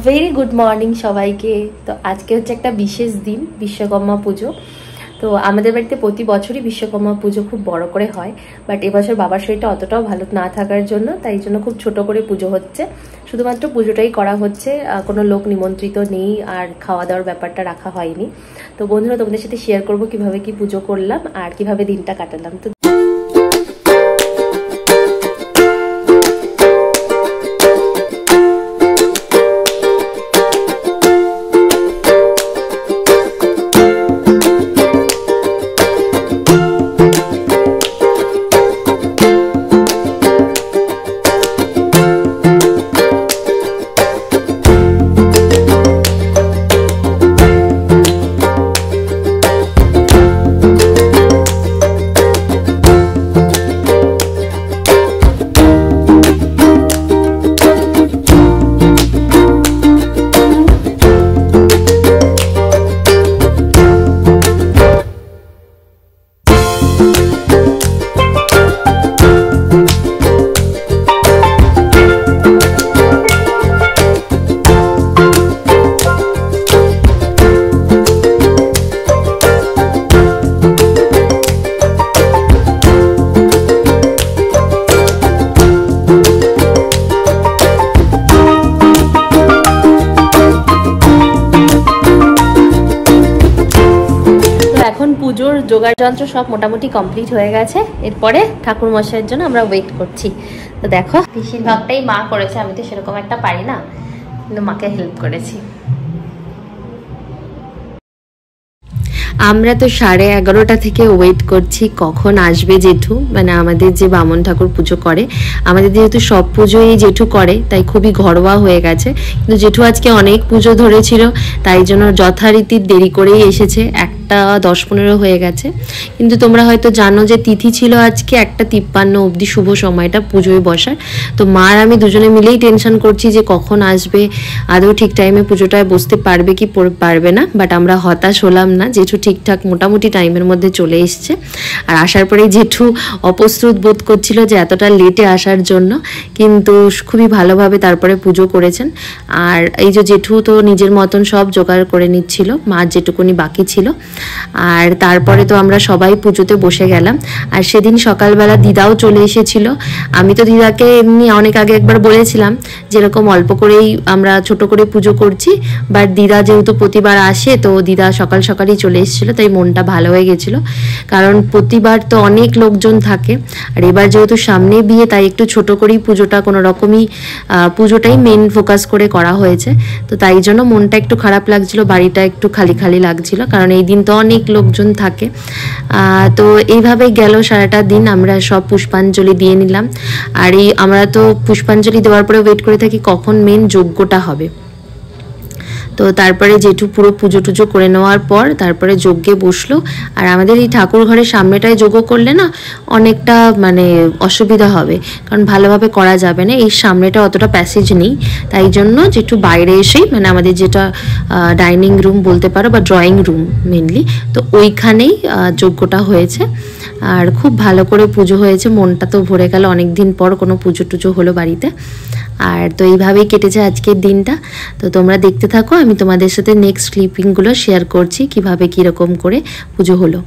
Very good morning সবাইকে। তো আজকে হচ্ছে একটা বিশেষ দিন, বিশ্বকর্মা পুজো। তো আমাদের বাড়িতে প্রতি বছরই বিশ্বকর্মা পুজো খুব বড় করে হয়, বাট এবছর বাবার শরীরটা অতটাও ভালো না থাকার জন্য তাই জন্য খুব ছোট করে পুজো হচ্ছে। শুধুমাত্র পুজোটাই করা হচ্ছে, কোনো লোক নিমন্ত্রিত নেই আর খাওয়া দাওয়ার ব্যাপারটা রাখা হয়নি। তো বন্ধুরা, তোমাদের সাথে শেয়ার করবো কিভাবে কি পুজো করলাম আর কিভাবে দিনটা কাটালাম। তো এখন পুজোর জোগাড় যন্ত্র সব মোটামুটি কমপ্লিট হয়ে গেছে। এরপরে ঠাকুর মশাইয়ের জন্য আমরা ওয়েট করছি। তো দেখো, বেশিরভাগটাই মা করেছে, আমি তো সেরকম একটা পারি না, কিন্তু মাকে হেল্প করেছি। আমরা তো 11:30 থেকে ওয়েট করছি কখন আসবে জেঠু, মানে আমাদের যে বামন ঠাকুর পুজো করে। আমাদের যেহেতু সব পুজোই জেঠু করে তাই খুবই ঘরোয়া হয়ে গেছে, কিন্তু জেঠু আজকে অনেক পুজো ধরেছিল তাই জন্য যথারীতি দেরি করেই এসেছে, 1:10-15 হয়ে গেছে। কিন্তু তোমরা হয়তো জানো যে তিথি ছিল আজকে 1:53 অবধি শুভ সময়টা পুজোয় বসার। তো মা আর আমি দুজনে মিলেই টেনশন করছি যে কখন আসবে, আদৌ ঠিক টাইমে পুজোটায় বসতে পারবে কি পারবে না। বাট আমরা হতাশ হলাম না, জেঠু ঠিকঠাক মোটামুটি টাইমের মধ্যে চলে এসছে। আর আসার পরেই জেঠু অপ্রস্তুত বোধ করছিল যে এতটা লেটে আসার জন্য, কিন্তু খুবই ভালোভাবে তারপরে পুজো করেছেন। আর এই যে জেঠু তো নিজের মতন সব জোগাড় করে নিচ্ছিল, মার যেটুকুনি বাকি ছিল। আর তারপরে তো আমরা সবাই পুজোতে বসে গেলাম। আর সেদিন সকালবেলা দিদাও চলে এসেছিল। আমি তো দিদাকে এমনি অনেক আগে একবার বলেছিলাম যেরকম অল্প করেই আমরা ছোট করে পুজো করছি, বাট দিদা যেহেতু প্রতিবার আসে তো দিদা সকাল সকালই চলে এসেছিল, তাই মনটা ভালো হয়ে গেছিলো। কারণ প্রতিবার তো অনেক লোকজন থাকে, আর এবার যেহেতু সামনে বিয়ে তাই একটু ছোট করেই পুজোটা কোনো রকমই পুজোটাই মেন ফোকাস করে করা হয়েছে। তো তাই জন্য মনটা একটু খারাপ লাগছিল, বাড়িটা একটু খালি খালি লাগছিল, কারণ এই দিন তো অনেক লোকজন থাকে। তো এইভাবে গেল সারাটা দিন, আমরা সব পুষ্পাঞ্জলি দিয়ে নিলাম। আর আমরা তো পুষ্পাঞ্জলি দেওয়ার পরে ওয়েট করে থাকি কখন মেন যজ্ঞটা হবে। তো তারপরে জেঠু পুরো পুজো টুজো করে নেওয়ার পর তারপরে যজ্ঞে বসলো। আর আমাদের এই ঠাকুর ঘরের সামনেটায় যজ্ঞ করলে না অনেকটা মানে অসুবিধা হবে, কারণ ভালোভাবে করা যাবে না, এই সামনেটা অতটা প্যাসেজ নেই। তাই জন্য জেঠু বাইরে এসেই, মানে আমাদের যেটা ডাইনিং রুম বলতে পারো বা ড্রয়িং রুম মেনলি, তো ওইখানেই যজ্ঞটা হয়েছে। আর খুব ভালো করে পুজো হয়েছে, মনটা তো ভরে গেল, অনেক দিন পর কোনো পুজো টুজো হলো বাড়িতে। আর তো এইভাবেই কেটেছে আজকের দিনটা। তো তোমরা দেখতে থাকো, আমি তোমাদের সাথে নেক্সট ক্লিপিংগুলো শেয়ার করছি কিভাবে কীরকম করে পুজো হলো।